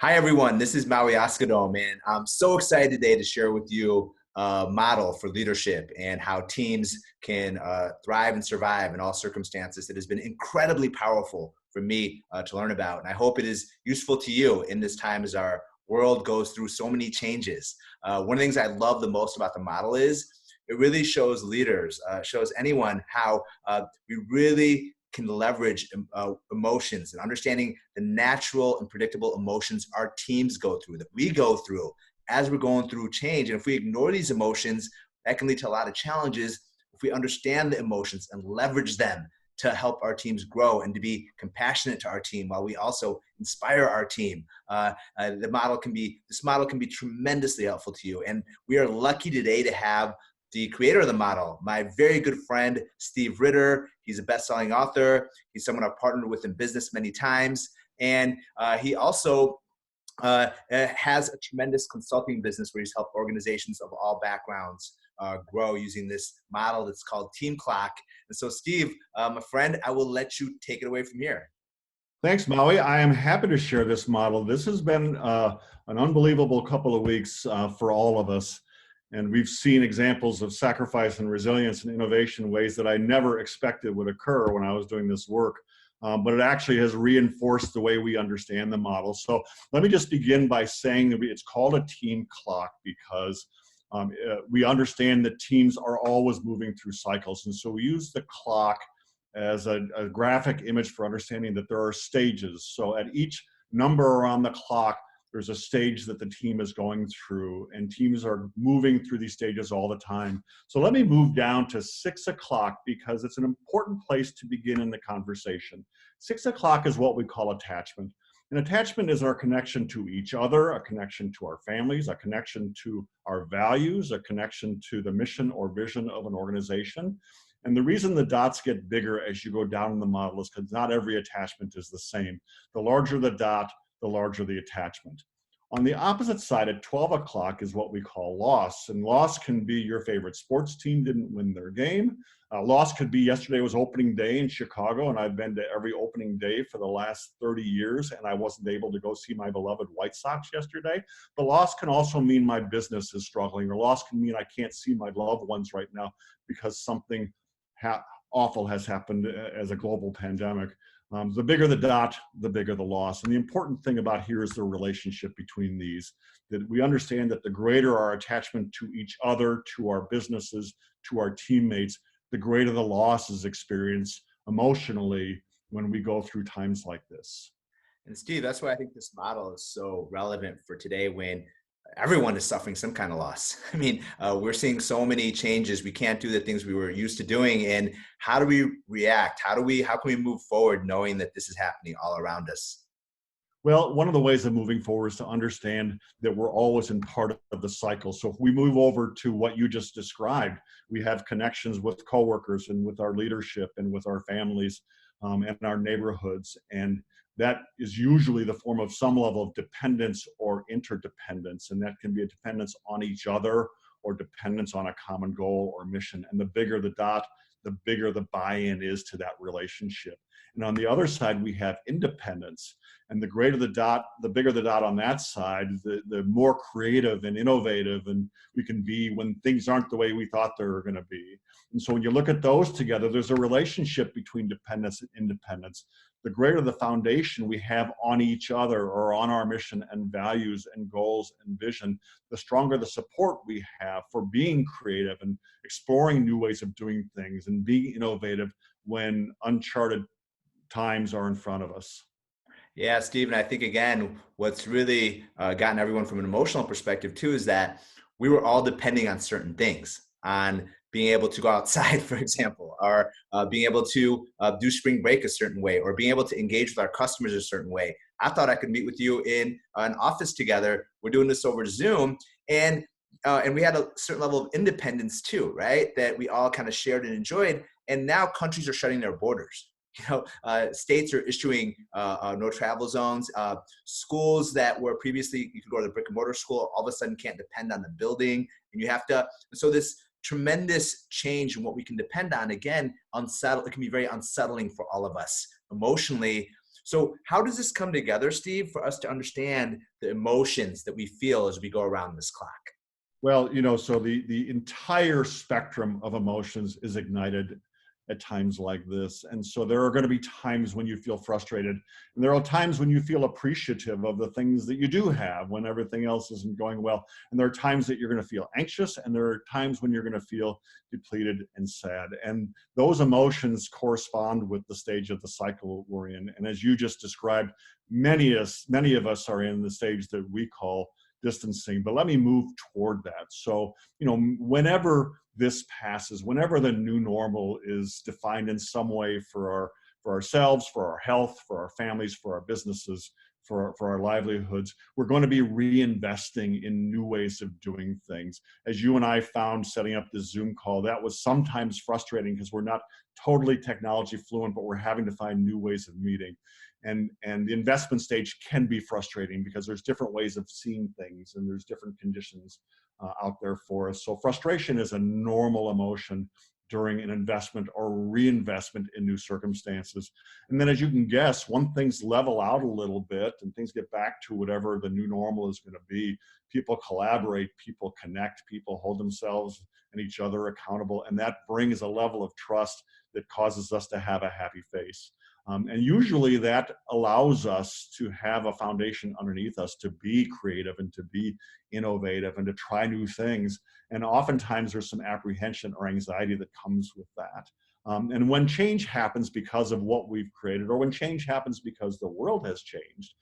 Hi, everyone. This is Mawi Asgedom, and I'm so excited today to share with you a model for leadership and how teams can thrive and survive in all circumstances that has been incredibly powerful for me to learn about. And I hope it is useful to you in this time as our world goes through so many changes. One of the things I love the most about the model is it really shows leaders, shows anyone how we really can leverage emotions and understanding the natural and predictable emotions our teams go through, that we go through as we're going through change. And if we ignore these emotions, that can lead to a lot of challenges. If we understand the emotions and leverage them to help our teams grow and to be compassionate to our team while we also inspire our team, this model can be tremendously helpful to you. And we are lucky today to have the creator of the model, my very good friend, Steve Ritter. He's a best-selling author. He's someone I've partnered with in business many times. And he also has a tremendous consulting business where he's helped organizations of all backgrounds grow using this model that's called Team Clock. And so, Steve, my friend, I will let you take it away from here. Thanks, Maui. I am happy to share this model. This has been an unbelievable couple of weeks for all of us. And we've seen examples of sacrifice and resilience and innovation in ways that I never expected would occur when I was doing this work. But it actually has reinforced the way we understand the model. So let me just begin by saying that it's called a team clock because we understand that teams are always moving through cycles. And so we use the clock as a graphic image for understanding that there are stages. So at each number around the clock, there's a stage that the team is going through, and teams are moving through these stages all the time. So let me move down to 6 o'clock because it's an important place to begin in the conversation. 6 o'clock is what we call attachment. And attachment is our connection to each other, a connection to our families, a connection to our values, a connection to the mission or vision of an organization. And the reason the dots get bigger as you go down in the model is because not every attachment is the same. The larger the dot, the larger the attachment. On the opposite side at 12 o'clock is what we call loss. And loss can be your favorite sports team didn't win their game. Loss could be yesterday was opening day in Chicago, and I've been to every opening day for the last 30 years, and I wasn't able to go see my beloved White Sox yesterday. But loss can also mean my business is struggling, or loss can mean I can't see my loved ones right now because something awful has happened as a global pandemic. The bigger the dot, the bigger the loss. And the important thing about here is the relationship between these, that we understand that the greater our attachment to each other, to our businesses, to our teammates, the greater the losses experienced emotionally when we go through times like this. And Steve, that's why I think this model is so relevant for today when everyone is suffering some kind of loss. I mean, we're seeing so many changes. We can't do the things we were used to doing. And how do we react? How can we move forward knowing that this is happening all around us? Well, one of the ways of moving forward is to understand that we're always in part of the cycle. So if we move over to what you just described, we have connections with coworkers and with our leadership and with our families and our neighborhoods. And that is usually the form of some level of dependence or interdependence. And that can be a dependence on each other or dependence on a common goal or mission. And the bigger the dot, the bigger the buy-in is to that relationship. And on the other side, we have independence. And the greater the dot, the bigger the dot on that side, the more creative and innovative and we can be when things aren't the way we thought they were going to be. And so when you look at those together, there's a relationship between dependence and independence. The greater the foundation we have on each other or on our mission and values and goals and vision, the stronger the support we have for being creative and exploring new ways of doing things and being innovative when uncharted times are in front of us. Yeah, Stephen, I think again, what's really gotten everyone from an emotional perspective too is that we were all depending on certain things, on being able to go outside, for example, or being able to do spring break a certain way, or being able to engage with our customers a certain way. I thought I could meet with you in an office together. We're doing this over Zoom, and we had a certain level of independence too, right? That we all kind of shared and enjoyed. And now countries are shutting their borders. States are issuing no travel zones. Schools that were previously, you could go to the brick and mortar school, all of a sudden can't depend on the building. And you have to, so this tremendous change in what we can depend on, again, it can be very unsettling for all of us emotionally. So how does this come together, Steve, for us to understand the emotions that we feel as we go around this clock? Well, so the entire spectrum of emotions is ignited at times like this. And so there are going to be times when you feel frustrated. And there are times when you feel appreciative of the things that you do have when everything else isn't going well. And there are times that you're going to feel anxious, and there are times when you're going to feel depleted and sad. And those emotions correspond with the stage of the cycle we're in. And as you just described, many of us are in the stage that we call distancing. But let me move toward that. So, whenever this passes, whenever the new normal is defined in some way for ourselves, for our health, for our families, for our businesses, for our livelihoods, we're going to be reinvesting in new ways of doing things. As you and I found setting up this Zoom call, that was sometimes frustrating because we're not totally technology fluent, but we're having to find new ways of meeting. And the investment stage can be frustrating because there's different ways of seeing things and there's different conditions out there for us. So frustration is a normal emotion during an investment or reinvestment in new circumstances. And then, as you can guess, when things level out a little bit and things get back to whatever the new normal is going to be, people collaborate, people connect, people hold themselves and each other accountable. And that brings a level of trust that causes us to have a happy face. And usually that allows us to have a foundation underneath us to be creative and to be innovative and to try new things. And oftentimes there's some apprehension or anxiety that comes with that. And when change happens because of what we've created, or when change happens because the world has changed,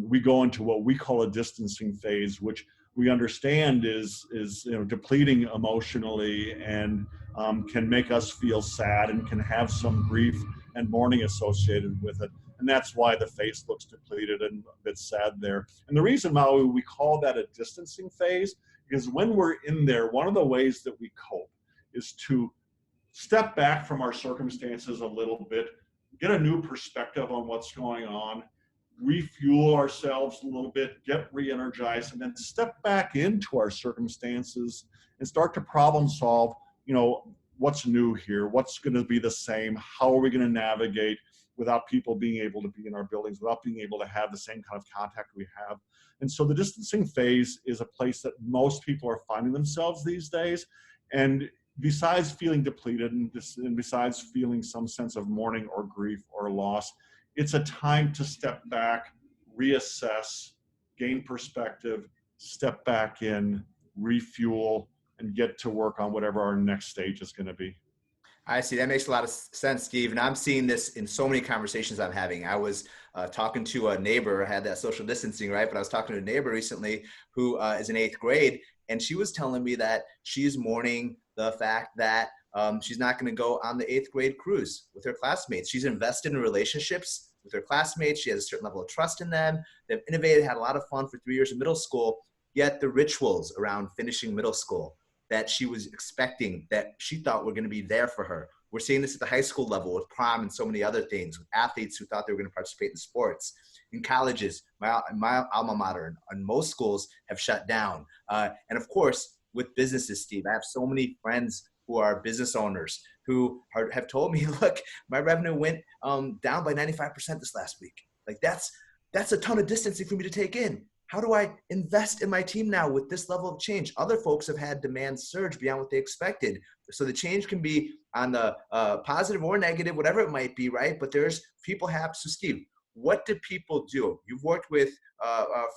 we go into what we call a distancing phase, which we understand is depleting emotionally and can make us feel sad and can have some grief and mourning associated with it. And that's why the face looks depleted and a bit sad there. And the reason, Maui, we call that a distancing phase, is when we're in there, one of the ways that we cope is to step back from our circumstances a little bit, get a new perspective on what's going on, refuel ourselves a little bit, get re-energized, and then step back into our circumstances and start to problem solve, what's new here, what's going to be the same, how are we going to navigate without people being able to be in our buildings, without being able to have the same kind of contact we have. And so the distancing phase is a place that most people are finding themselves these days. And besides feeling depleted and besides feeling some sense of mourning or grief or loss, it's a time to step back, reassess, gain perspective, step back in, refuel, and get to work on whatever our next stage is going to be. I see. That makes a lot of sense, Steve. And I'm seeing this in so many conversations I'm having. I was talking to a neighbor, I had that social distancing, right? But I was talking to a neighbor recently who is in 8th grade, and she was telling me that she's mourning the fact that she's not going to go on the 8th grade cruise with her classmates. She's invested in relationships with her classmates. She has a certain level of trust in them. They've innovated, had a lot of fun for 3 years in middle school, yet the rituals around finishing middle school that she was expecting, that she thought were going to be there for her. We're seeing this at the high school level with prom and so many other things, with athletes who thought they were going to participate in sports. In colleges, my alma mater and most schools have shut down. And of course, with businesses, Steve, I have so many friends who are business owners who have told me, look, my revenue went down by 95% this last week. Like that's a ton of distancing for me to take in. How do I invest in my team now with this level of change? Other folks have had demand surge beyond what they expected. So the change can be on the positive or negative, whatever it might be, right? But there's people have, so Steve, what do people do? You've worked with,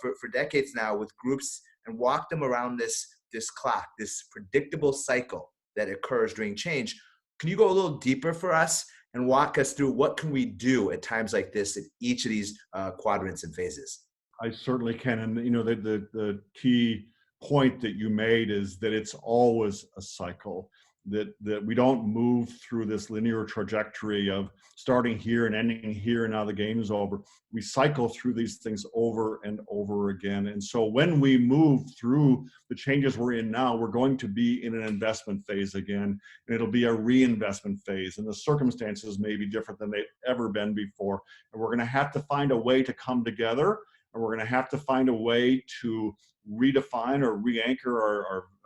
for decades now with groups and walked them around this clock, this predictable cycle that occurs during change. Can you go a little deeper for us and walk us through what can we do at times like this at each of these quadrants and phases? I certainly can. And the key point that you made is that it's always a cycle, that we don't move through this linear trajectory of starting here and ending here and now the game is over. We cycle through these things over and over again. And so when we move through the changes we're in now, we're going to be in an investment phase again, and it'll be a reinvestment phase. And the circumstances may be different than they've ever been before. And we're going to have to find a way to come together. And we're going to have to find a way to redefine or re-anchor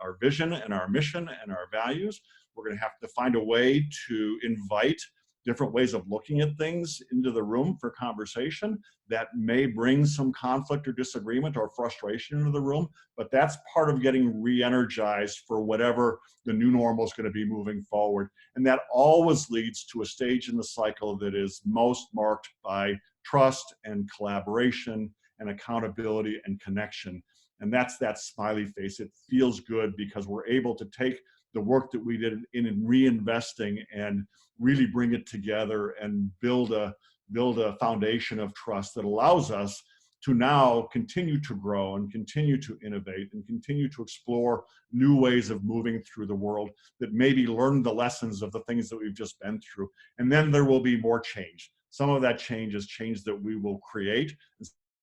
our vision and our mission and our values. We're going to have to find a way to invite different ways of looking at things into the room for conversation that may bring some conflict or disagreement or frustration into the room, but that's part of getting re-energized for whatever the new normal is going to be moving forward. And that always leads to a stage in the cycle that is most marked by trust and collaboration and accountability and connection. And that's that smiley face. It feels good because we're able to take the work that we did in reinvesting and really bring it together and build a foundation of trust that allows us to now continue to grow and continue to innovate and continue to explore new ways of moving through the world that maybe learn the lessons of the things that we've just been through. And then there will be more change. Some of that change is change that we will create.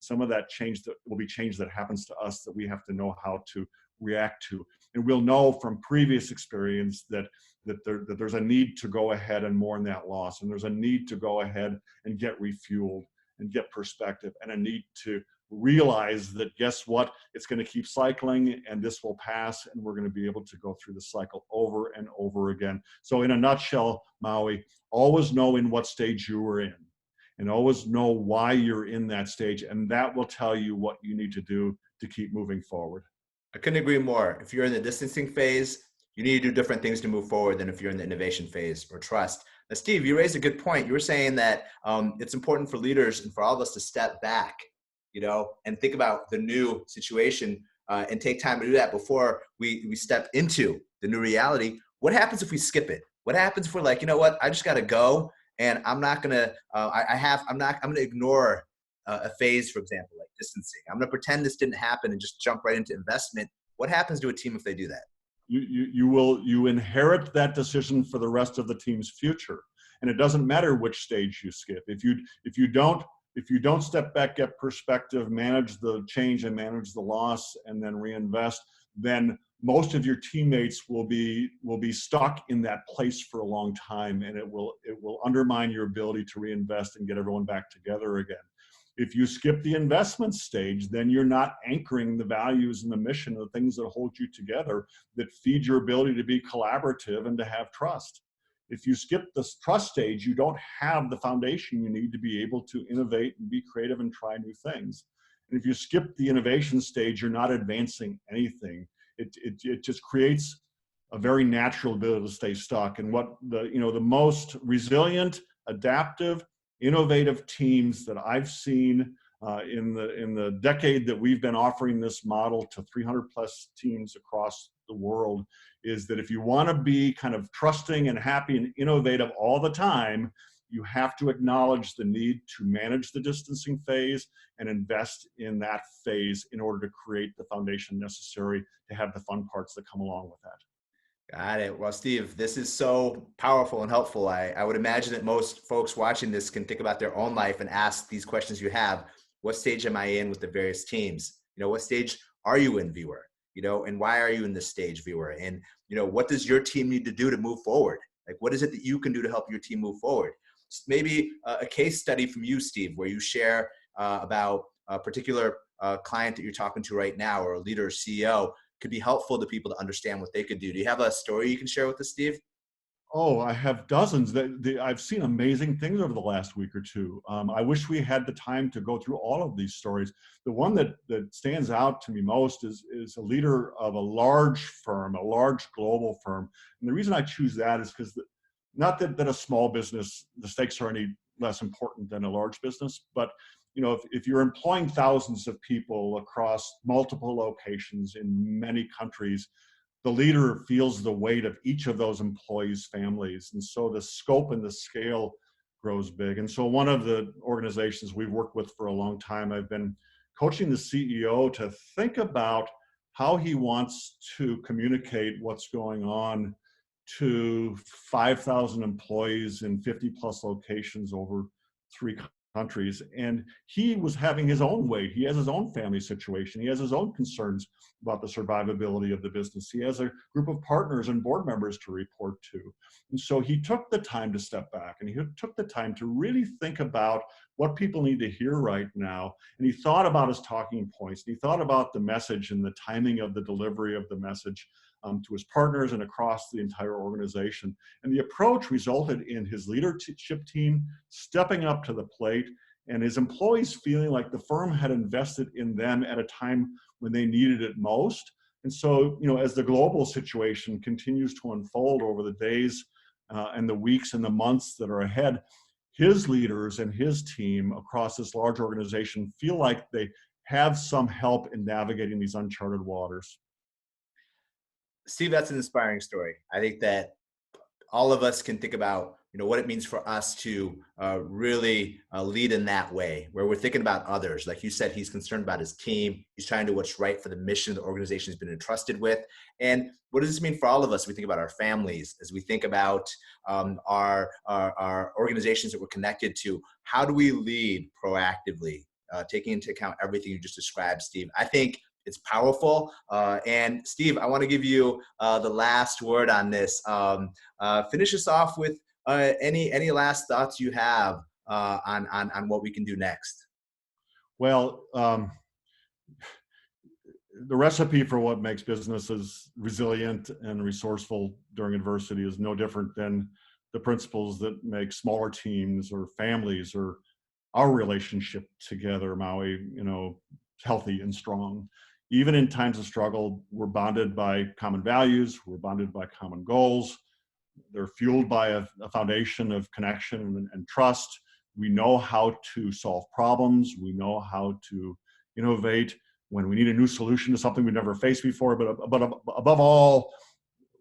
Some of that change that will be change that happens to us that we have to know how to react to. And we'll know from previous experience that there's a need to go ahead and mourn that loss. And there's a need to go ahead and get refueled and get perspective, and a need to realize that, guess what, it's going to keep cycling and this will pass, and we're going to be able to go through the cycle over and over again. So in a nutshell, Maui, always know in what stage you are in, and always know why you're in that stage, and that will tell you what you need to do to keep moving forward. I couldn't agree more. If you're in the distancing phase, you need to do different things to move forward than if you're in the innovation phase or trust. Now, Steve, you raised a good point. You were saying that it's important for leaders and for all of us to step back, and think about the new situation and take time to do that before we step into the new reality. What happens if we skip it? What happens if we're like, you know what, I just got to go, and I'm not gonna, I'm gonna ignore a phase, for example, like distancing. I'm gonna pretend this didn't happen and just jump right into investment. What happens to a team if they do that? You inherit that decision for the rest of the team's future, and it doesn't matter which stage you skip. If you don't step back, get perspective, manage the change and manage the loss, and then reinvest, then most of your teammates will be stuck in that place for a long time, and it will undermine your ability to reinvest and get everyone back together again. If you skip the investment stage, then you're not anchoring the values and the mission, the things that hold you together, that feed your ability to be collaborative and to have trust. If you skip this trust stage, you don't have the foundation you need to be able to innovate and be creative and try new things. And if you skip the innovation stage, you're not advancing anything. It just creates a very natural ability to stay stuck. And what the most resilient, adaptive, innovative teams that I've seen in the decade that we've been offering this model to 300 plus teams across the world is that if you want to be kind of trusting and happy and innovative all the time, you have to acknowledge the need to manage the distancing phase and invest in that phase in order to create the foundation necessary to have the fun parts that come along with that. Got it. Well, Steve, this is so powerful and helpful. I would imagine that most folks watching this can think about their own life and ask these questions you have. What stage am I in with the various teams? What stage are you in, viewer? And why are you in this stage, viewer? And, what does your team need to do to move forward? Like, what is it that you can do to help your team move forward? Maybe a case study from you, Steve, where you share about a particular client that you're talking to right now, or a leader or CEO, could be helpful to people to understand what they could do. Do you have a story you can share with us, Steve? Oh, I have dozens. I've seen amazing things over the last week or two. I wish we had the time to go through all of these stories. The one that stands out to me most is a leader of a large firm, a large global firm. And the reason I choose that is because not that a small business, the stakes are any less important than a large business, but if you're employing thousands of people across multiple locations in many countries, the leader feels the weight of each of those employees' families. And so the scope and the scale grows big. And so one of the organizations we've worked with for a long time, I've been coaching the CEO to think about how he wants to communicate what's going on to 5,000 employees in 50 plus locations over 3 countries. And he was having his own weight. He has his own family situation. He has his own concerns about the survivability of the business. He has a group of partners and board members to report to. And so he took the time to step back, and he took the time to really think about what people need to hear right now. And he thought about his talking points. And he thought about the message and the timing of the delivery of the message. to his partners and across the entire organization. And the approach resulted in his leadership team stepping up to the plate and his employees feeling like the firm had invested in them at a time when they needed it most. And so, as the global situation continues to unfold over the days and the weeks and the months that are ahead, his leaders and his team across this large organization feel like they have some help in navigating these uncharted waters. Steve, that's an inspiring story. I think that all of us can think about what it means for us to really lead in that way, where we're thinking about others. Like you said, he's concerned about his team. He's trying to do what's right for the mission the organization has been entrusted with. And what does this mean for all of us? We think about our families, as we think about our organizations that we're connected to. How do we lead proactively, taking into account everything you just described, Steve? I think it's powerful. And Steve, I want to give you the last word on this. Finish us off with any last thoughts you have on what we can do next. Well, the recipe for what makes businesses resilient and resourceful during adversity is no different than the principles that make smaller teams or families or our relationship together, Maui, healthy and strong. Even in times of struggle, we're bonded by common values, we're bonded by common goals. They're fueled by a foundation of connection and trust. We know how to solve problems. We know how to innovate when we need a new solution to something we've never faced before. But above all,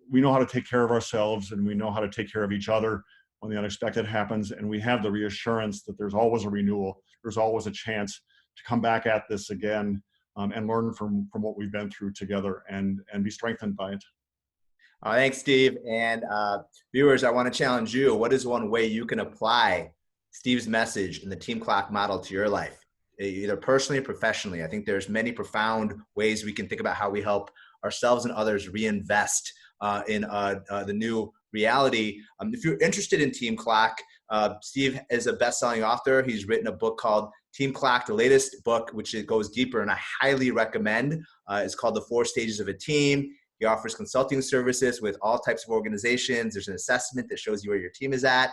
we know how to take care of ourselves, and we know how to take care of each other when the unexpected happens. And we have the reassurance that there's always a renewal. There's always a chance to come back at this again and learn from what we've been through together and be strengthened by it. Thanks, Steve. And viewers, I want to challenge you. What is one way you can apply Steve's message in the Team Clock model to your life, either personally or professionally? I think there's many profound ways we can think about how we help ourselves and others reinvest in the new reality. If you're interested in Team Clock, Steve is a best-selling author. He's written a book called Team Clock, the latest book, which it goes deeper, and I highly recommend. It's called The 4 Stages of a Team. He offers consulting services with all types of organizations. There's an assessment that shows you where your team is at.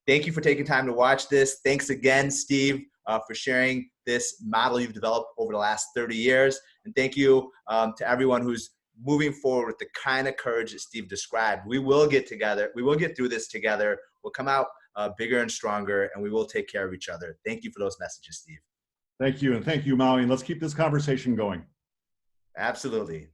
Thank you for taking time to watch this. Thanks again, Steve, for sharing this model you've developed over the last 30 years. And thank you to everyone who's moving forward with the kind of courage that Steve described. We will get together. We will get through this together. We'll come out bigger and stronger, and we will take care of each other. Thank you for those messages, Steve. Thank you. And thank you, Maui. And let's keep this conversation going. Absolutely.